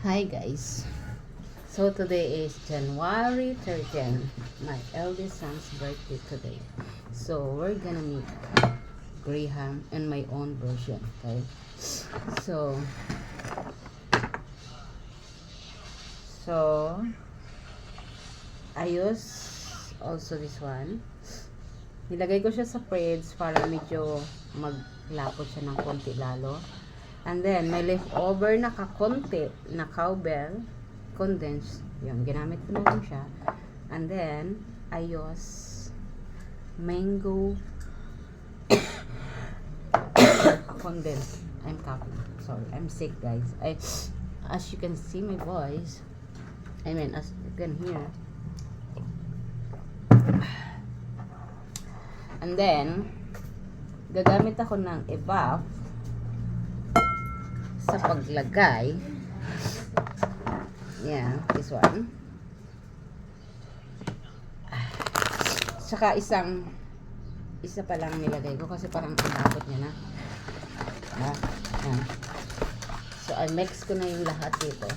Hi guys. So today is January 13, my eldest son's birthday today. So we're gonna make Graham in my own version, okay? So I use also this one. Nilagay ko siya sa fridge para medyo maglapot siya ng konti lalo. And then, may leftover na kakonti na cowbell condensed. Yun, ginamit ko na lang siya. And then, I use mango condensed. I'm coughing. Sorry, I'm sick, guys. As you can see my voice, as you can hear. And then, gagamit ako ng ebuff sa paglagay. Yeah, this one. Saka isa pa lang nilagay ko kasi parang inabot niya na. Yan. So, I mix ko na yung lahat dito.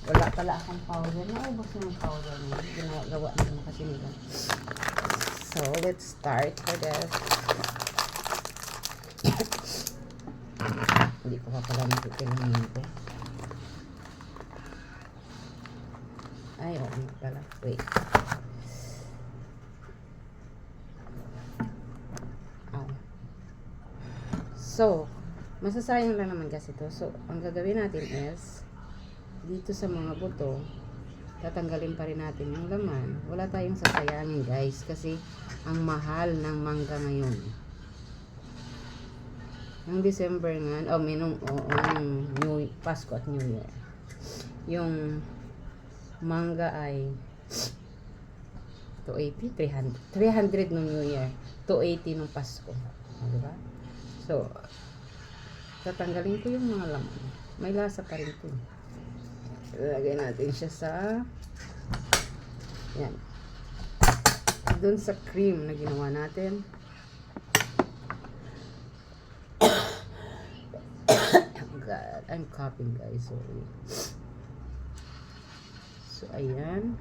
Wala pala akong powder. Naubos na yung powder niya. Ginagawa naman kasi nila. So, let's start for this. Hindi ko pa pala nakikilimin ko. Ay, oo pala. Wait. Ow. So, masasayang lang naman kasi ito. So, ang gagawin natin is, dito sa mga buto, tatanggalin pa rin natin yung laman. Wala tayong sasayangin, guys, kasi ang mahal ng mangga ngayon. Yung December nga, New Pasko at New Year. Yung mangga ay 280, 300 nung New Year, 280 nung Pasko. Diba? So, tatanggalin ko yung mga laman. May lasa pa rin ito. Ilagay natin siya sa yan. Doon sa cream na ginawa natin. God, I'm coughing, guys. Sorry. So, ayan.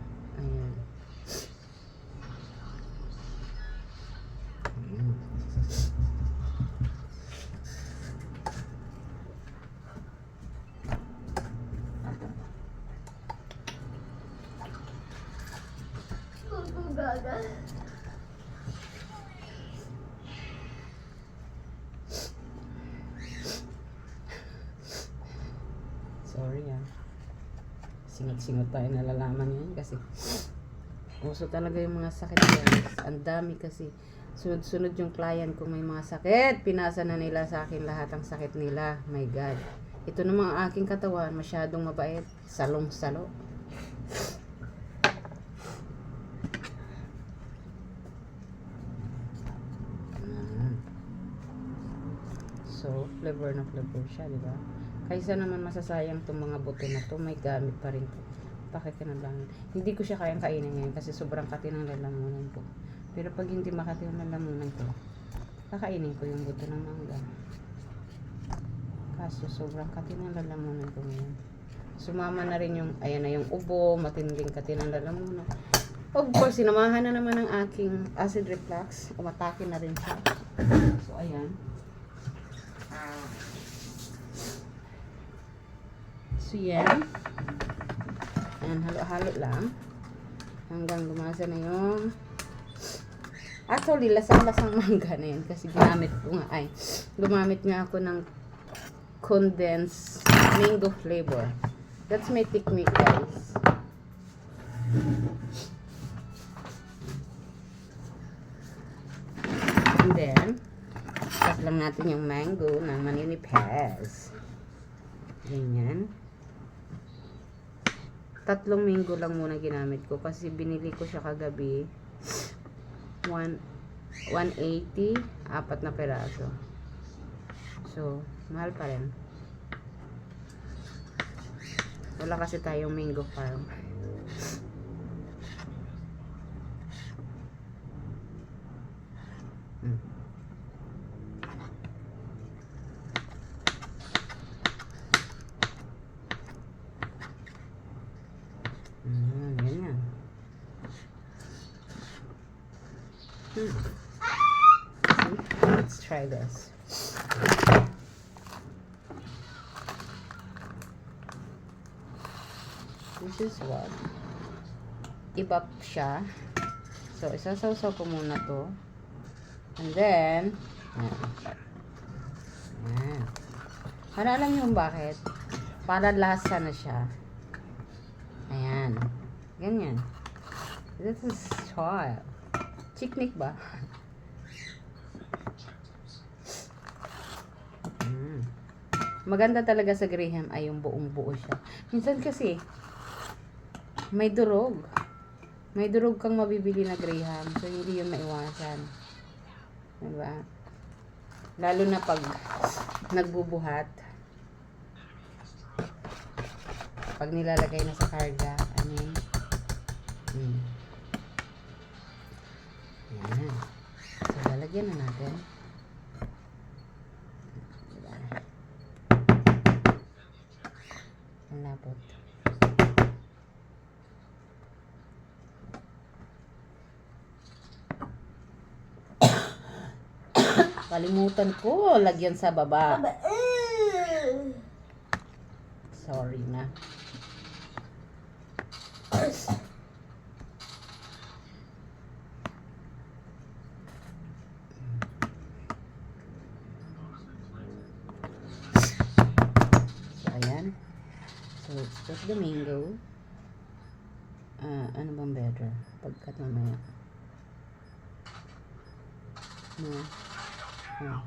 Sorry singot-singot tayo, nalalaman yun kasi uso talaga yung mga sakit guys. Ang dami kasi sunod-sunod yung client kung may mga sakit, pinasa na nila sa akin lahat ang sakit nila. My God, ito namang aking katawan masyadong mabait, salong-salo. So flavor na flavor siya, diba? Kaysa naman masasayang itong mga buto na to, may gamit pa rin to. Pakikinabangan. Hindi ko siya kayang kainin ngayon kasi sobrang kati ng lalamunan ko. Pero pag hindi makati ng lalamunan ko, kakainin ko yung buto ng mangga. Kaso sobrang kati ng lalamunan ko ngayon. Sumama na rin yung, ayan na yung ubo, matinding kati ng lalamunan. Of course, sinamahan na naman ng aking acid reflux. Umatake na rin siya. So, ayan. So, yan. Ayan, halo-halo lang. Hanggang lumasa na yung actually, lasang-lasang mangga na yun. Kasi gumamit nga ako ng condensed mango flavor. That's my technique, guys. And then, cut lang natin yung mango na maninipes. Ganyan. 3 mango lang muna ginamit ko kasi binili ko siya kagabi 180, 4 na peraso. So, mahal pa rin. Wala kasi tayong mango farm. Let's try this. This is what. Ibap siya. So, isasawsaw ko muna to. And then, para alam niyo bakit? Para lasa na siya. Ayan. Ganyan. This is soil. Chiknik ba? Maganda talaga sa Graham ay yung buong buo siya. Minsan kasi, may durog. May durog kang mabibili na Graham. So, hindi yun maiwasan. Diba? Lalo na pag nagbubuhat. Pag nilalagay na sa karga. Ayan. Ayan. So, lalagyan na natin. Diba? Ang lapot. Kalimutan ko, lagyan sa baba. Sorry na. So, ayan. So, let's put the mango. Ano bang better? Pagkat mamaya. No.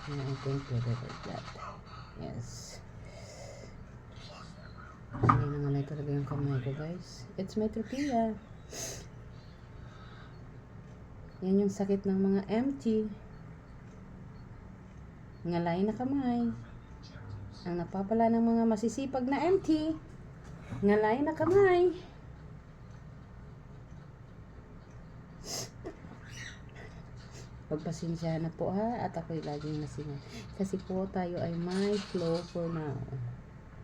Yeah, I think better like that. Yes. Hindi na malay talaga yung kamay ko, guys. It's Metropia. Yan yung sakit ng mga empty. Ngalay na kamay. Ang napapala ng mga masisipag na empty. Ngalay na kamay. Pagpasensya na po ha, at ako'y laging nasingan. Kasi po tayo ay may flu for now.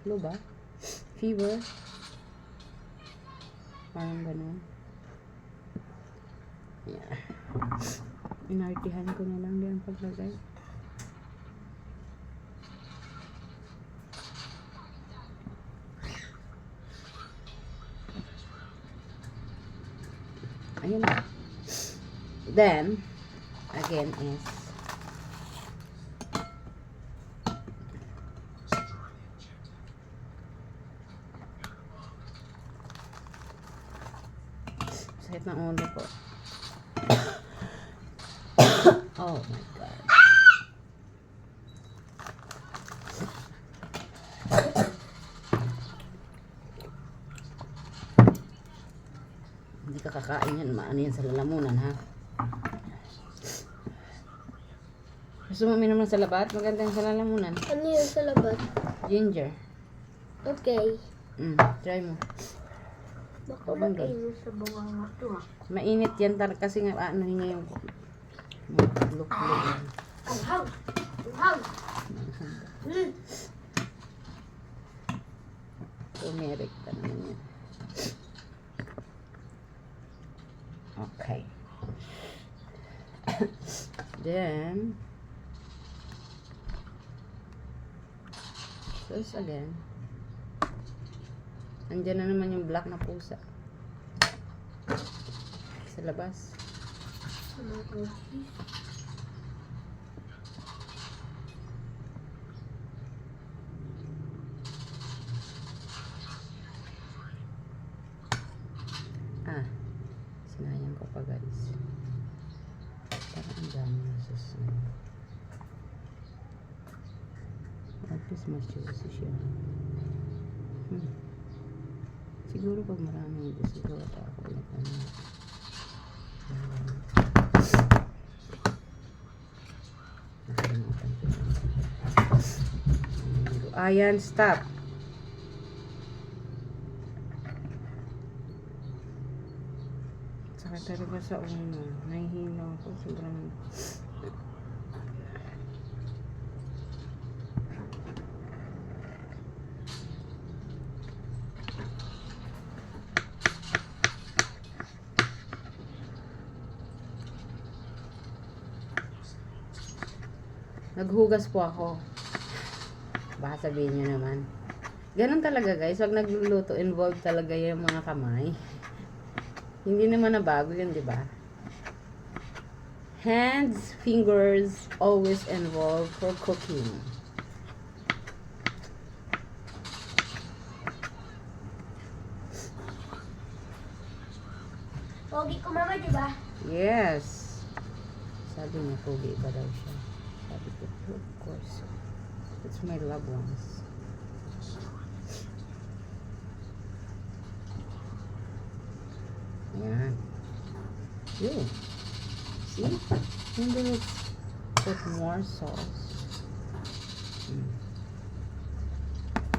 Flu ba? Fever? Parang ganun. Yeah. Inartihan ko na lang din ang paglagay. Ayun na. Then, again is sakit ng ulo ko. Oh my God. Hindi ka kakain yan. Maano yan sa lalamunan ha. Gusto mo uminom ng salabat? Maganda yung sa lalamunan. Ano yung salabat? Ginger. Okay. Try mo. Baka mainit sa bawang ito ah. Mainit yan kasi nga ano niya yung look. Anghang! Anghang! Turmeric pa naman yan. Okay. Then, sauce again. Andiyan na naman yung black na pusa. Sa labas. Sinayang ko pa guys. Parang ang dami na sauce na yun. At least mas juicy siya. Siguro pag marami ito, siguro ako ulit ano. Nakalimutan ko. Ayan, stop. Saka talaga sa uno. Nahihilo ako. Sobrang... Naghugas po ako. Baka sabihin nyo naman. Ganun talaga guys, wag nagluluto, involved talaga yung mga kamay. Hindi naman nabago yun, di ba? Hands, fingers, always involved for cooking. Pogi ko mama, di ba? Yes. Sabi niya, pogi ba daw siya? Sabi ko, of course. It's my loved ones. Yan. Yun. See? And then let's put more sauce.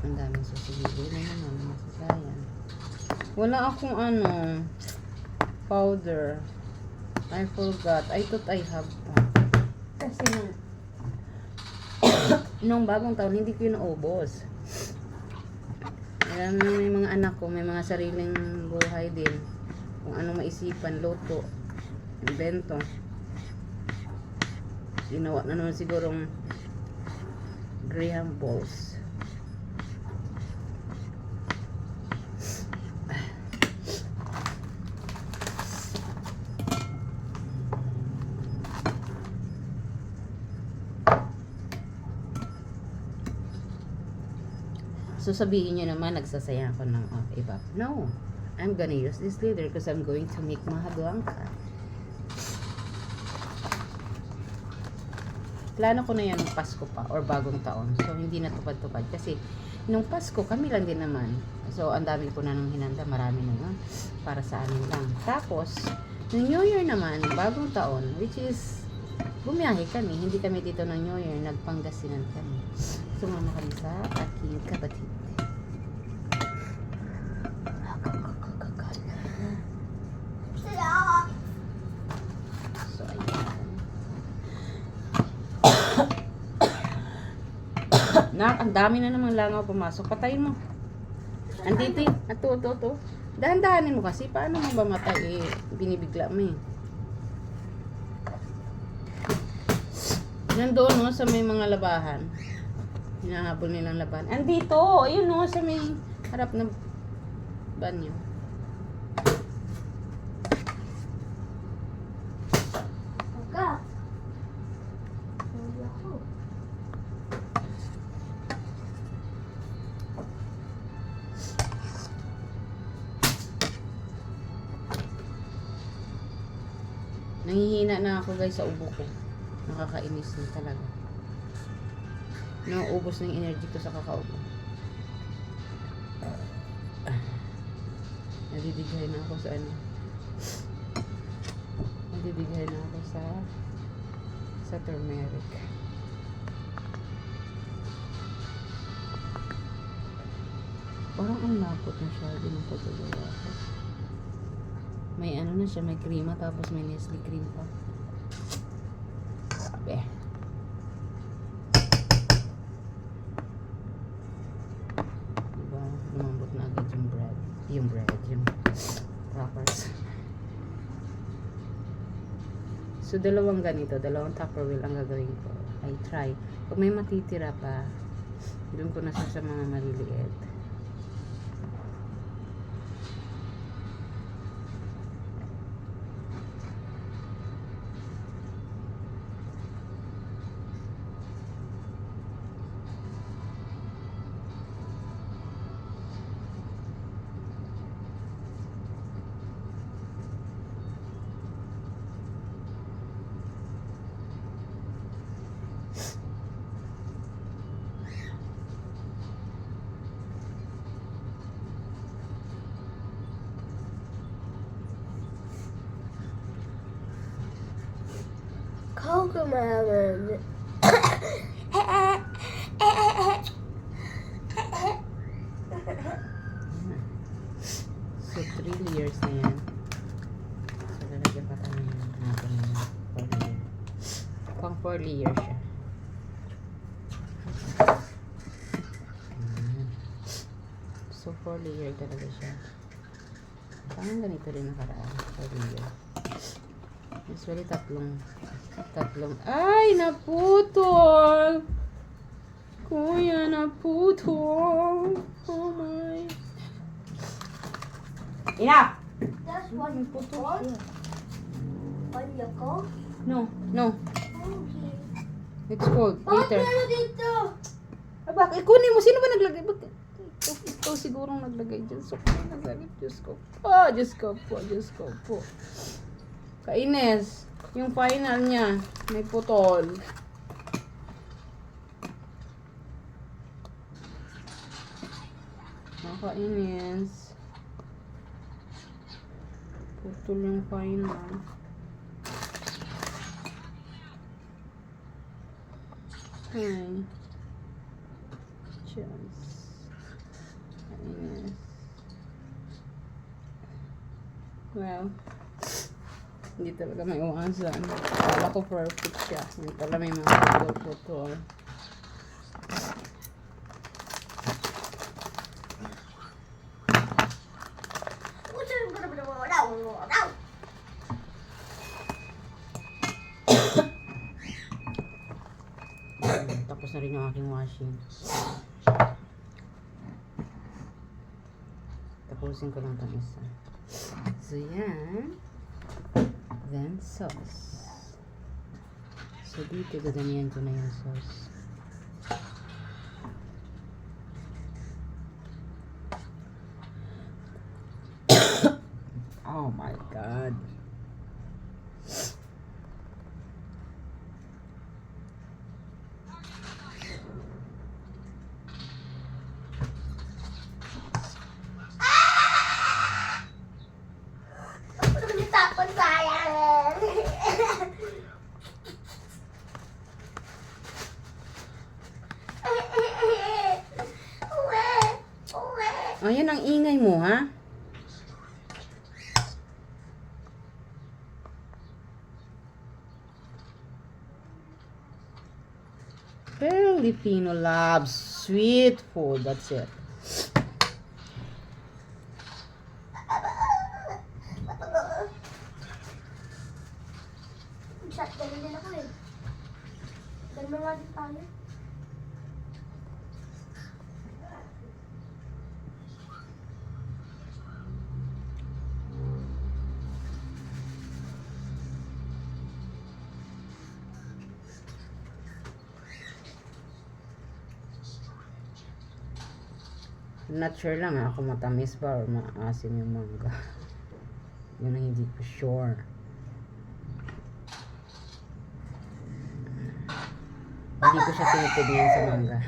Ang daming sasabihin na naman. Masasayang. Wala akong ano, powder. I forgot. I thought I have one. Kasi nung bagong taon, hindi ko yun naubos. Alam mo, may mga anak ko, may mga sariling buhay din. Kung ano maisipan, luto, invento. Ginawa na naman sigurong Graham balls. So sabihin nyo naman, nagsasayang ako ng iba. No, I'm gonna use this later because I'm going to make Maha Blanca. Plano ko na yan ng Pasko pa or bagong taon. So hindi na tupad-tupad kasi nung Pasko kami lang din naman. So ang dami ko na nang hinanda, marami na yun para sa amin lang. Tapos, nung New Year naman, bagong taon, which is bumiyahe kami, hindi kami dito ng New Year, nagpangasinan kami. Sumama kami sa aking kapatid. So, ayan. Ang dami na namang langaw pumasok. Patayin mo. Andito yun. Ito. Dahan-dahanin mo kasi. Paano mo ba matay? Binibigla mo eh. Nandoon no, sa may mga labahan. Hinahabol nilang laban. Andito! Ayun no, sa may harap ng banyo. Pagka. Pogi ako. Nangihina na ako guys sa ubo ko. Nakakainis na talaga. Nauubos na yung energy ko sa kakaubo. Nadidighay na ako sa ano. Nadidighay na ako sa turmeric. Parang ang lapot na siya din ang pagkagawa ko. May ano na siya, may krema tapos may Nestle cream pa. Grabe. Diba? Lumambot na agad yung bread. Yung crackers. So, dalawang ganito. Dalawang Tupperware ang gagawin ko. I try. Pag may matitira pa, doon ko na sa mga maliliit. Cocomelon. So, 3 layers na yan. So, lalagyan pa tayo natin ng 4 layer. Pang 4 layer siya. Ayan. So, 4 layer talaga siya. Parang ganito rin nakaraan. 4 layer. Usually, tatlong Tatlong. Ay, naputol! Kuya, naputol! Oh my. Enough! That's one putol. One yako. No, no. Okay. It's cold. Bakit Later. meron dito? Ah, bakit? Kunin mo. Sino ba naglagay? Bakit? Ito sigurong naglagay dyan. So, nasagit. Diyos ko. Oh, Diyos ko po. Diyos ko po. Kainis. Yung final niya. May putol. Nakainis. Putol yung final. Hi. Chance. Kainis. Well, hindi talaga may uwasan. Kala ko perfect siya. Hindi pala may mga putol-putol. Tapos na rin yung aking washing. Tapusin ko lang itong isa. So, yan. Then, sauce. So, dito gaganyan ko na yung sauce. Oh my God. Tapos sayang. Oh, yan ang ingay mo, ha? Filipino loves sweet food. That's it. Shotgun din ako eh. Ganun nga din tayo. Not sure lang ha, kung matamis ba or maasim yung mangga. Yun ang hindi ko sure. Hindi ko siya tinitignan sa mangga.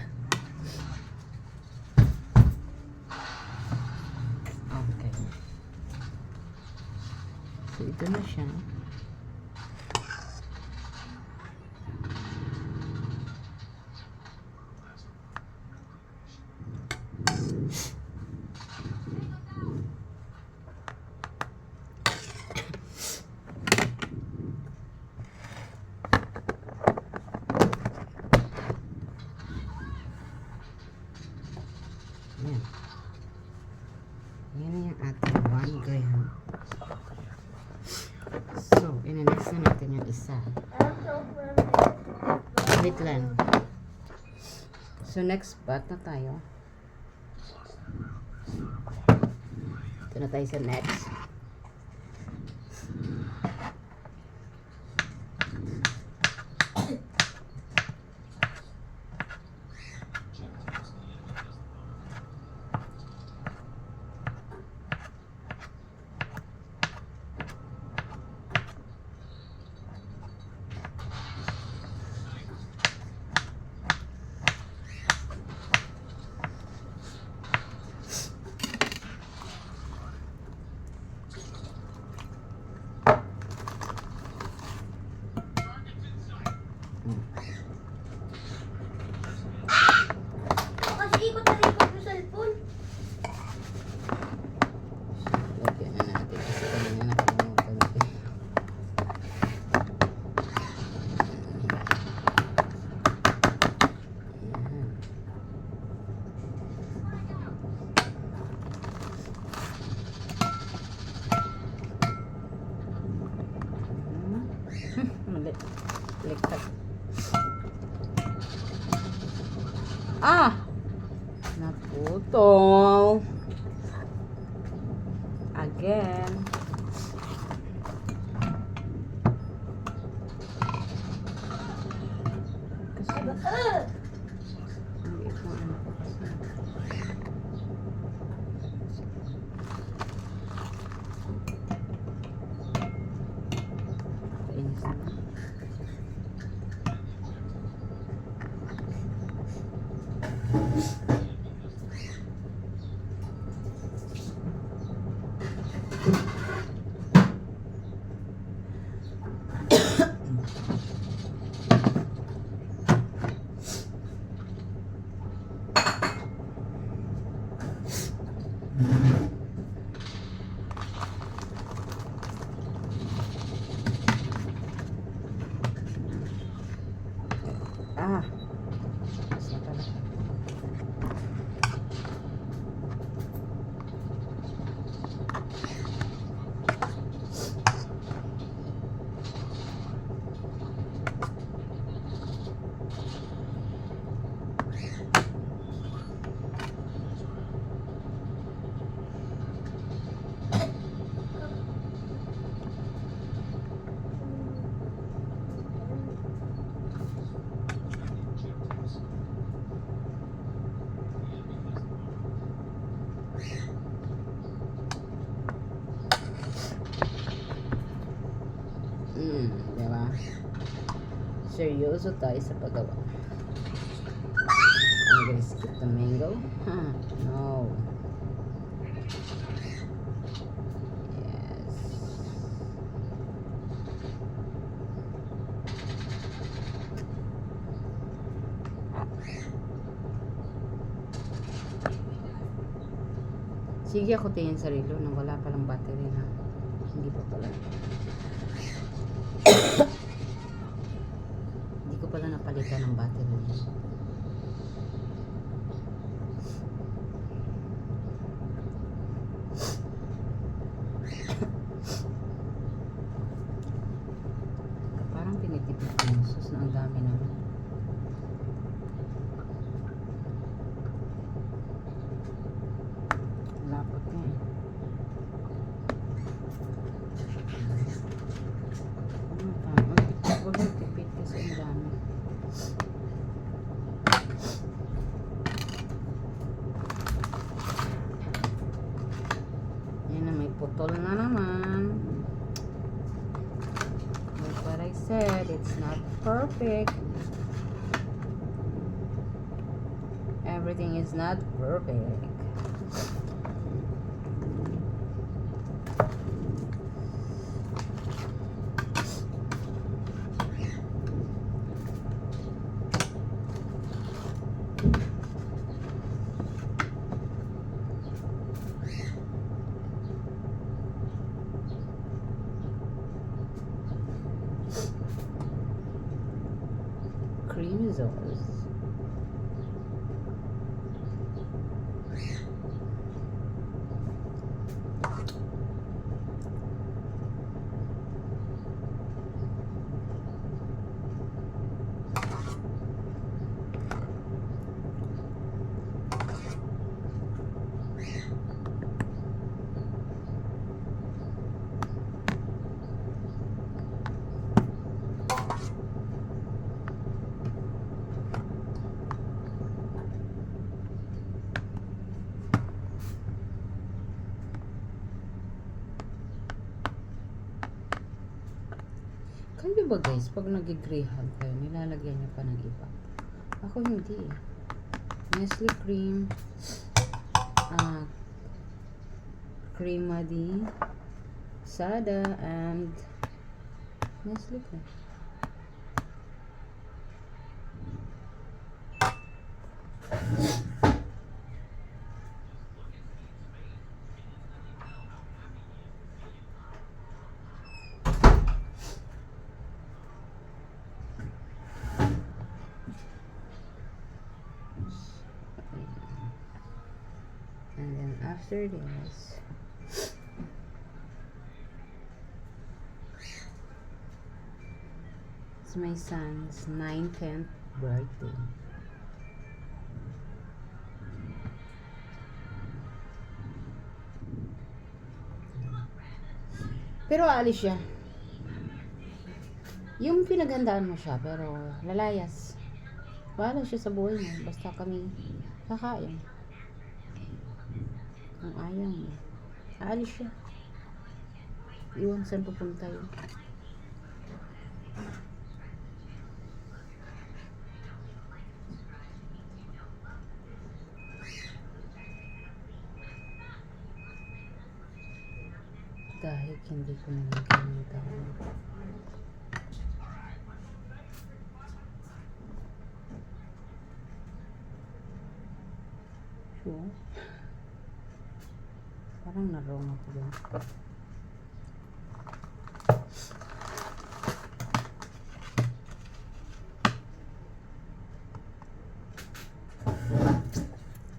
Okay. So, ito na siya. Yan. Yan na yung ating 1 gram. So, inanex na natin yung isa. Wait lang. So, next bat na tayo. Ito na tayo sa next. Naputol. Again. Kasi, hindi ko ano ko kasi. Kainis na. Ah. Isa pala. Diba? Seryoso tayo sa paggawa. I'm gonna skip the mango. Huh, no. Yes. Sige ako tingin sa relo nang wala palang battery na. Hindi pa pala. Hindi ko pala napalitan ng battery. Parang tinitipid ko yung sus na ang dami naman. Lapot na eh. Huwag nagtipid kasi ang dami. Yan na, may putol na naman. Like what I said, it's not perfect. Everything is not perfect. Creamy sauce. Kayo ba guys, pag nag-graham kayo, nilalagyan niyo pa ng iba? Ako hindi eh. Nestle cream, Crema di Sada, and Nestle cream. And then after this, it's my son's 9th birthday. Pero aalis siya. Yung pinaghandaan mo siya, pero lalayas. Bahala siya sa buhay mo. Basta kami kakain. Kung ayaw mo, aalis siya. Iwan saan pupunta yun. Dahil hindi ko naman kinita. Sure. Parang narong ako doon.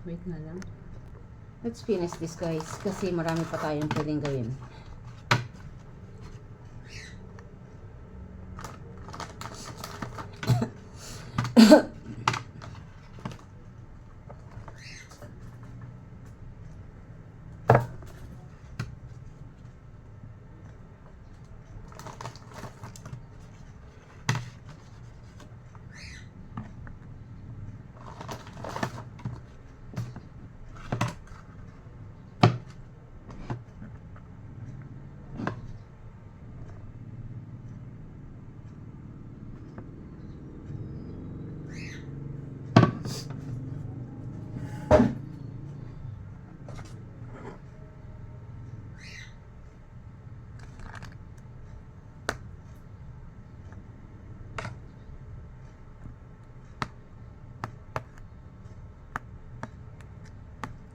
Wait na lang. Let's finish this, guys. Kasi marami pa tayong pwedeng gawin.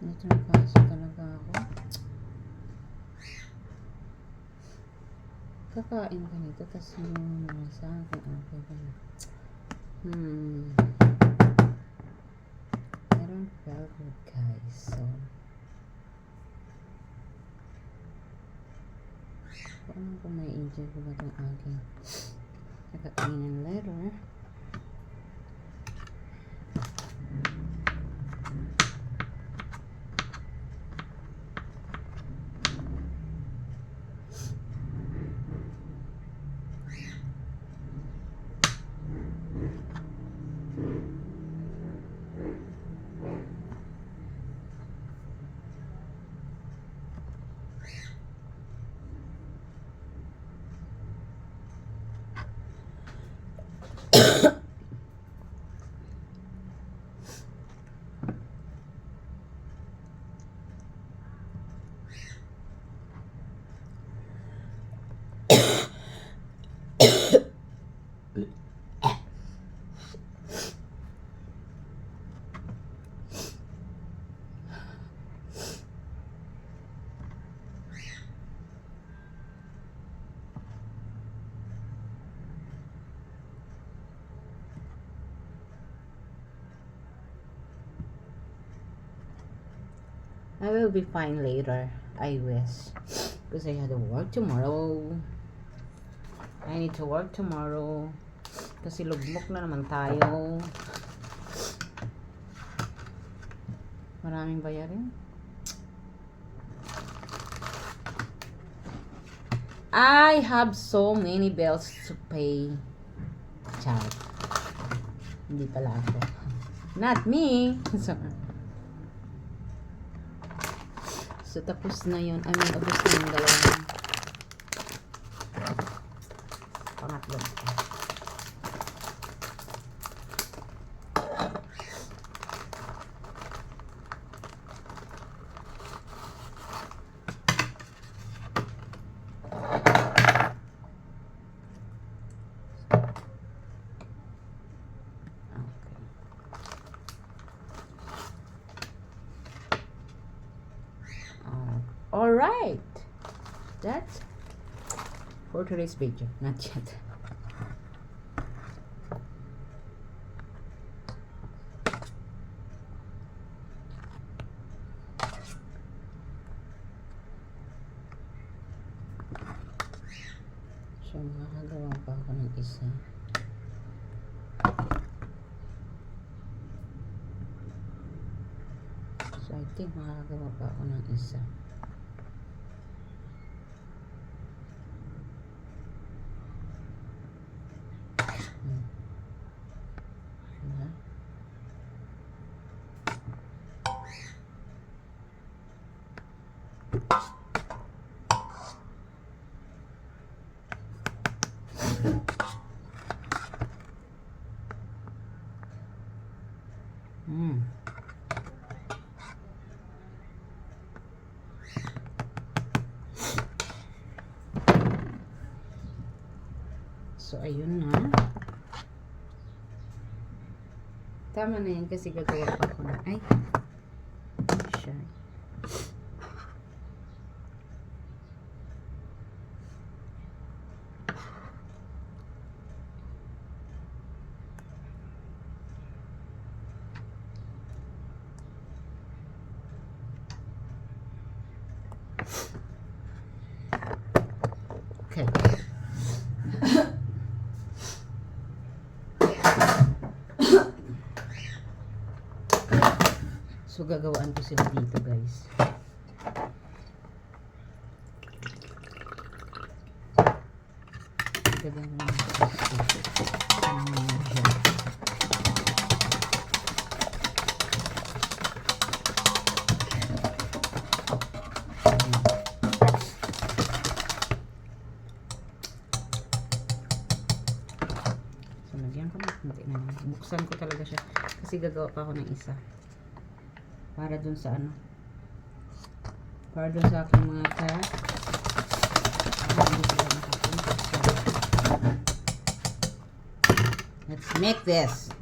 Ito na kaso talaga ako. Kakain ka nito, tapos yung mga sa akin, okay ba na? I don't feel good, guys, so paano kung may enjoy ko ba itong aking nakakainan later? I will be fine later, I wish. Because I had to work tomorrow. I need to work tomorrow. Kasi lugmok na naman tayo. Maraming bayarin. I have so many bills to pay. Child. Hindi pala ako. Not me. So, tapos na yun. I mean, ubos na yung dalawang pangatlo. Alright, that's for today's video. Not yet. So, makakagawa pa ako ng isa. So, I think makakagawa pa ako ng isa. So, ayun na. Tama na yan kasi gagawa pa ako na. Ay. Siya. Okay. So, gagawaan ko sila dito, guys. Gagawin ko so, lagyan ko na. Buksan ko talaga siya. Kasi gagawa pa ako ng isa. Para dun sa ano. Para dun sa aking mga cat. Let's make this.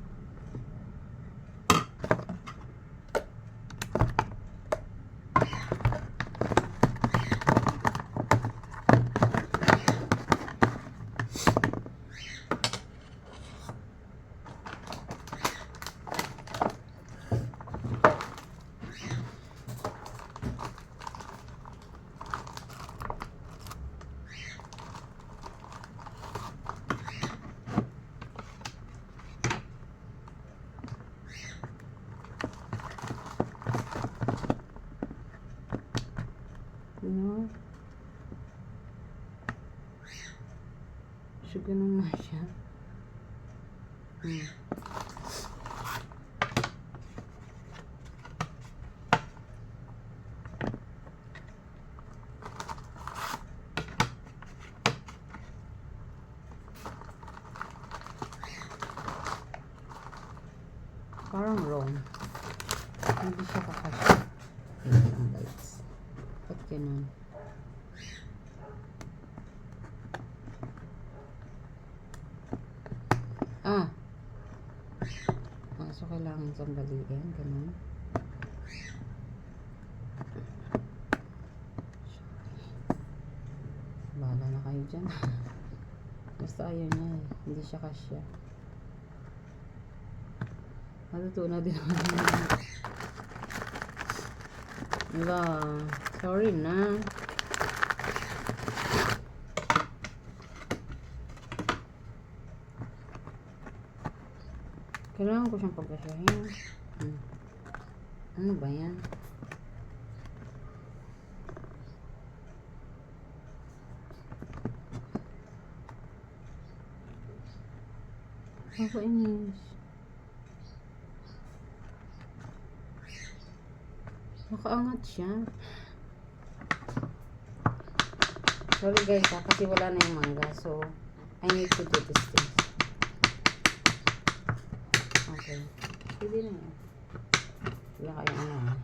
No. So, ganun nga siya. Parang wrong. Hindi siya kakasya. Wait lang, guys. Ba't ganun? So, kailangan sandaliin. Ganun. Bahala na kayo dyan. Basta ayaw niya eh. Hindi siya kasya. Matutunan din naman. Wala. Sorry na. Kailangan ko siyang pagkasyahin. Ano ba yan? Nakainis. Nakaangat siya. Sorry guys kasi wala na yung mangga. So, I need to do this thing. Okay. Pwede na yan. Wala kayong ano.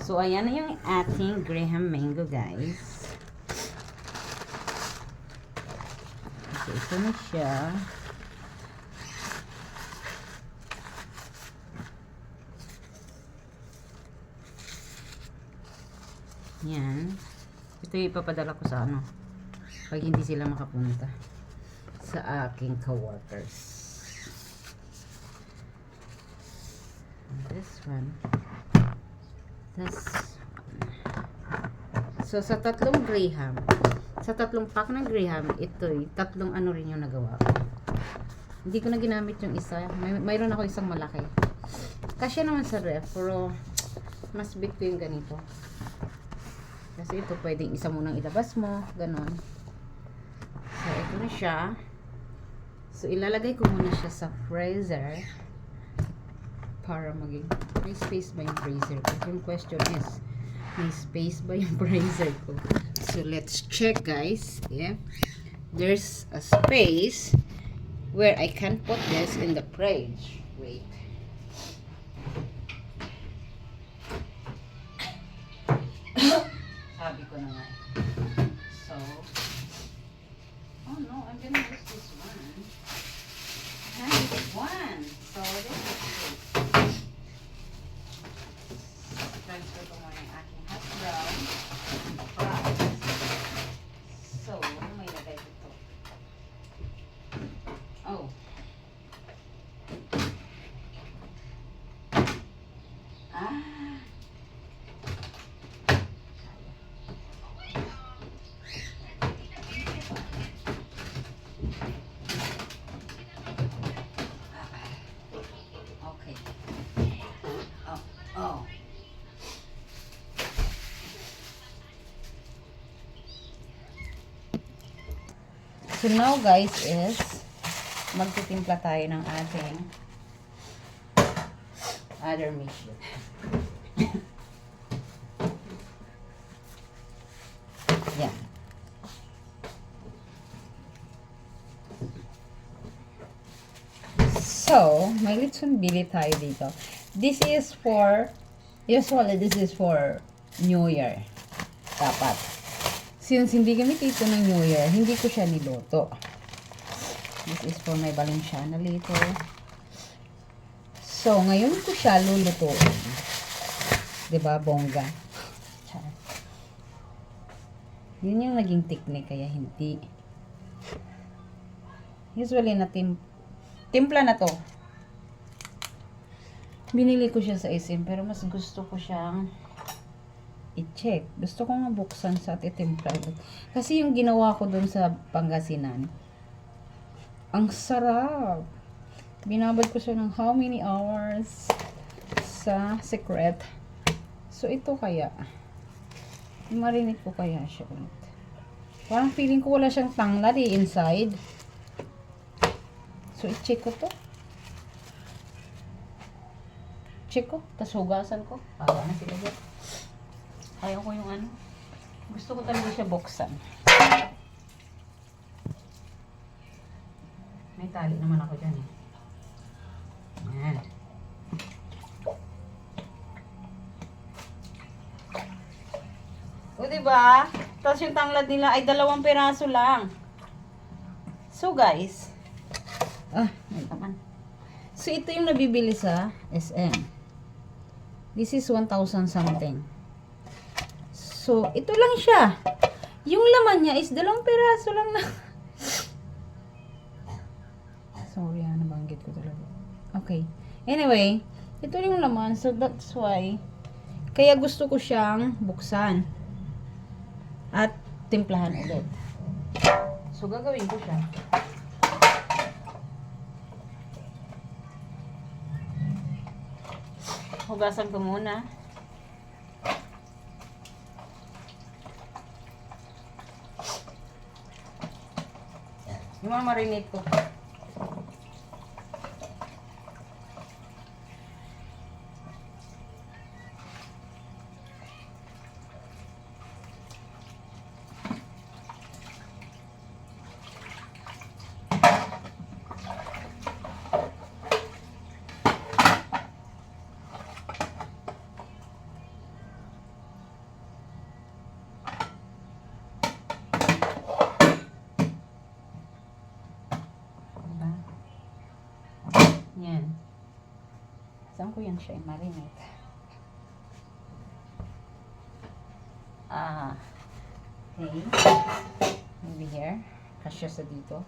So, ayan na yung ating Graham Mango, guys. So, ito na siya. Yan. Ito yung ipapadala ko sa ano. Pag hindi sila makapunta. Sa aking coworkers. This one. So, sa tatlong Graham, sa tatlong pack ng Graham, ito'y tatlong ano rin yung nagawa ko. Hindi ko na ginamit yung isa. Mayroon ako isang malaki. Kasya naman sa ref, pero mas big ko yung ganito. Kasi ito, pwedeng isa munang ilabas mo. Ganon. So, ito na siya. So, ilalagay ko muna siya sa freezer. Para maging may space ba yung freezer ko? Yung question is, may space ba yung freezer ko? So, let's check, guys, if there's a space where I can put this in the fridge. Wait. Sabi ko na nga. So, oh no, I'm gonna use this one. I have this one. So, this is it. Transfer ko muna yung aking hot brown. So now guys is magtitimpla tayo ng ating other mixture. Yan. So, may litson bili tayo dito. This is for, usually this is for New Year. Dapat. Since hindi kami dito ng New Year, hindi ko siya niluto. This is for my Valenciana later. So, ngayon ko siya lulutuin. Diba, bongga? Yun yung naging technique, kaya hindi. Usually na timpla na to. Binili ko siya sa SM, pero mas gusto ko siyang i-check. Gusto ko nga buksan sa titimpla. Kasi yung ginawa ko dun sa Pangasinan, ang sarap. Binabad ko siya ng how many hours sa secret. So, ito kaya. Marinate ko kaya siya ulit. Parang feeling ko wala siyang tanglad inside. So, i-check ko to. Check ko. Tapos hugasan ko. Para na sila dyan. Ayaw ko yung ano. Gusto ko talaga siya buksan. May tali naman ako dyan eh. Ayan. O, diba? Tapos yung tanglad nila ay 2 piraso lang. So, guys. Yun naman. So, ito yung nabibili sa SM. This is 1,000 something. So, ito lang siya. Yung laman niya is 2 piraso lang na. Sorry, nabanggit ko talaga. Okay. Anyway, ito yung laman. So, that's why, kaya gusto ko siyang buksan. At timplahan ulit. So, gagawin ko siya. Hugasan ko muna. Yung mga marinate ko. Yan. Saan ko yan siya i-marinate? Okay. Maybe here. Kasya sa dito.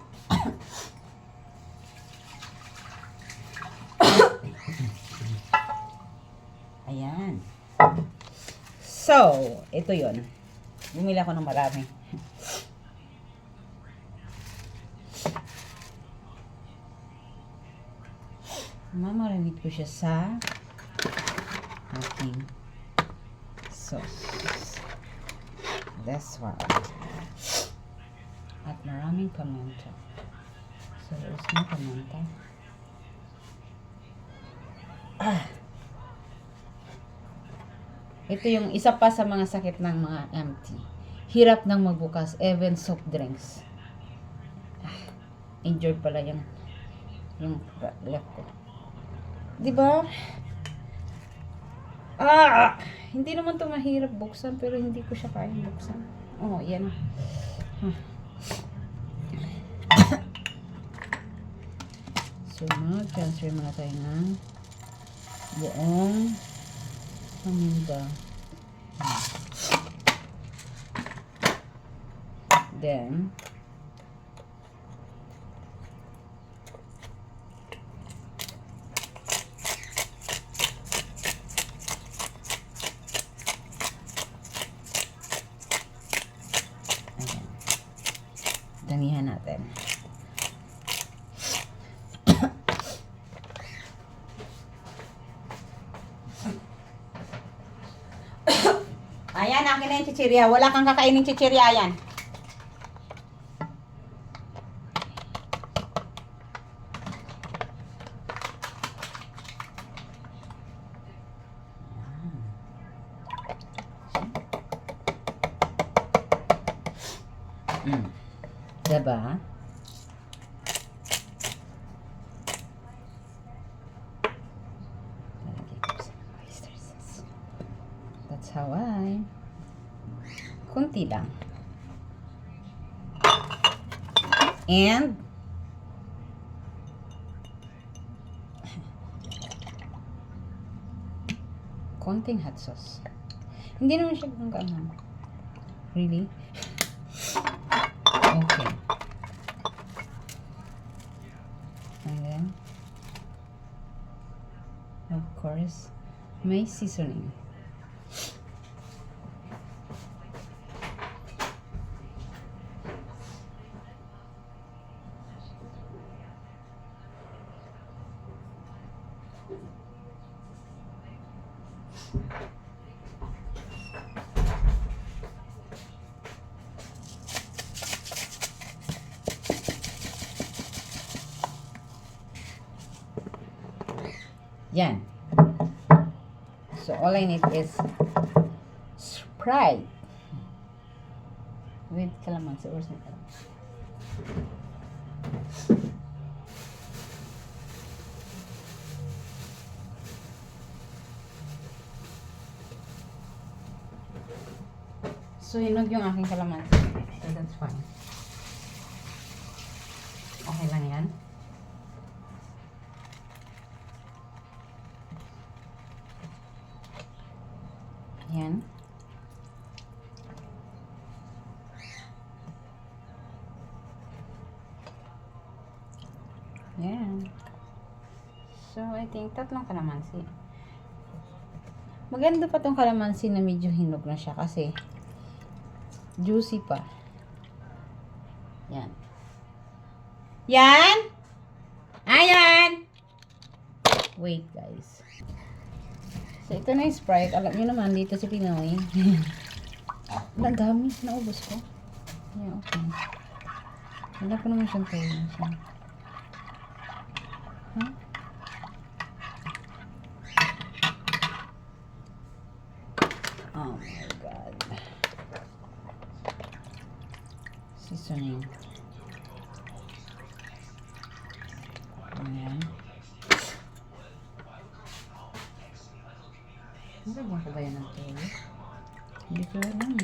Ayan. So, ito yon. Bumili ako ng marami. Mamarinate ko siya sa aking sauce. This one. At maraming paminta. So, there's no paminta. Ito yung isa pa sa mga sakit ng mga MT. Hirap nang magbukas, even soft drinks. Injured pala yung left ko. Diba? Hindi naman to mahirap buksan, pero hindi ko siya kayang buksan. Oh, yan. So, mag-transfer muna tayo ng buong paminta. Then, damihan natin. Ayan, akin na yung chichirya. Wala kang kakainin chichirya yan. Diba? Lalagay ko sa oyster sauce. That's how I... Kunti lang. And... konting hot sauce. Hindi naman siya ganun kaanghang. Really? Okay. And then, of course, may seasoning. Yan. So, all I need is Sprite with calamansi or something. So, hinog yung aking calamansi. So, that's fine. Okay lang yan. Yan. Yan. So, I think tatlong kalamansi. Maganda pa tong kalamansi na medyo hinog na siya kasi juicy pa. Yan. Yan! Ayan! Wait, guys. So, ito na yung Sprite. Alam nyo naman, dito si Pinoy. Ang dami. Naubos ko. Yeah, okay. Wala ko naman siyang tayo. Huh? Oh my God. Seasoning. Ayan. Nalagyan ko ba yan ng toyo? Hindi ko alam.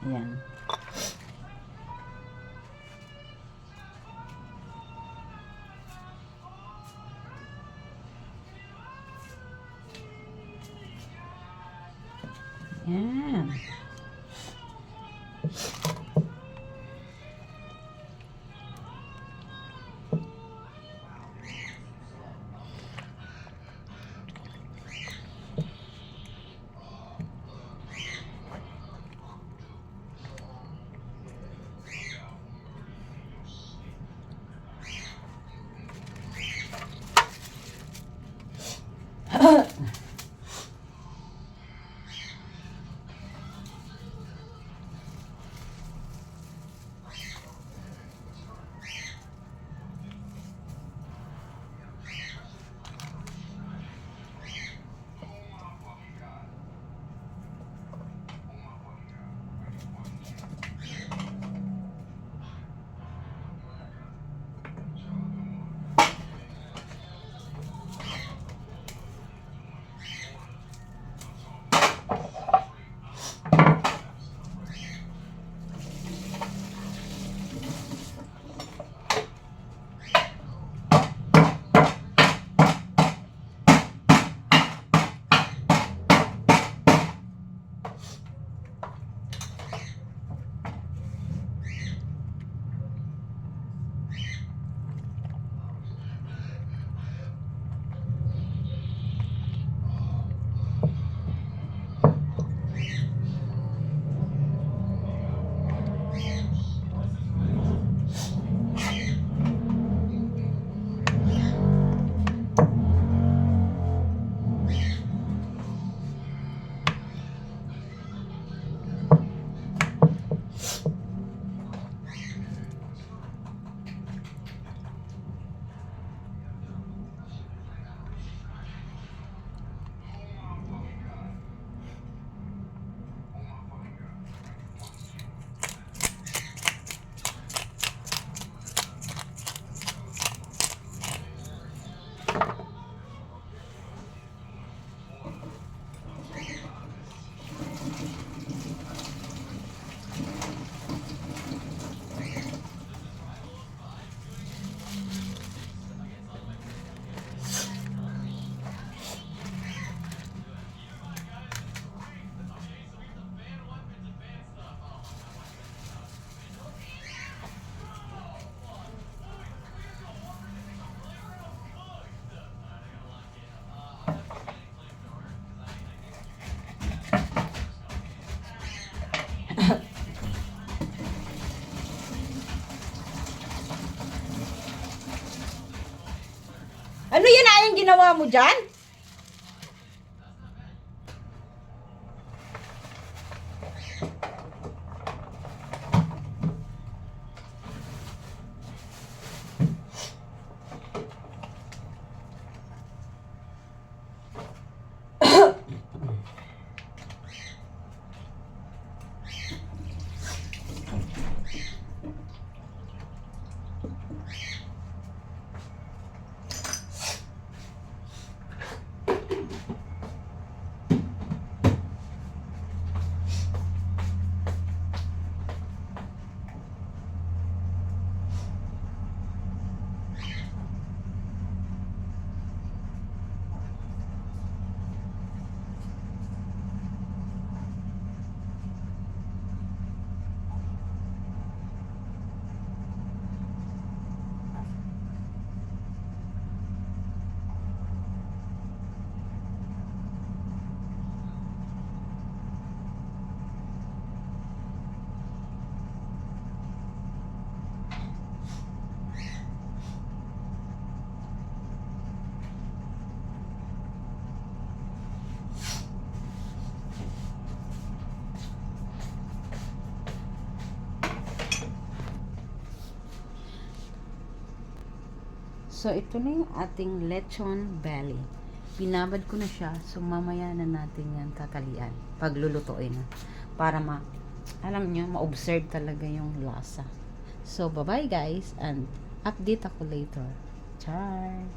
Ayan. Ayan. Ano yan ay yung ginawa mo dyan? So, ito na yung ating lechon belly. Binabad ko na siya. So, mamaya na natin yan tatalian. Paglulutuin na. Para alam nyo, ma-observe talaga yung lasa. So, bye-bye guys. And update ako later. Char!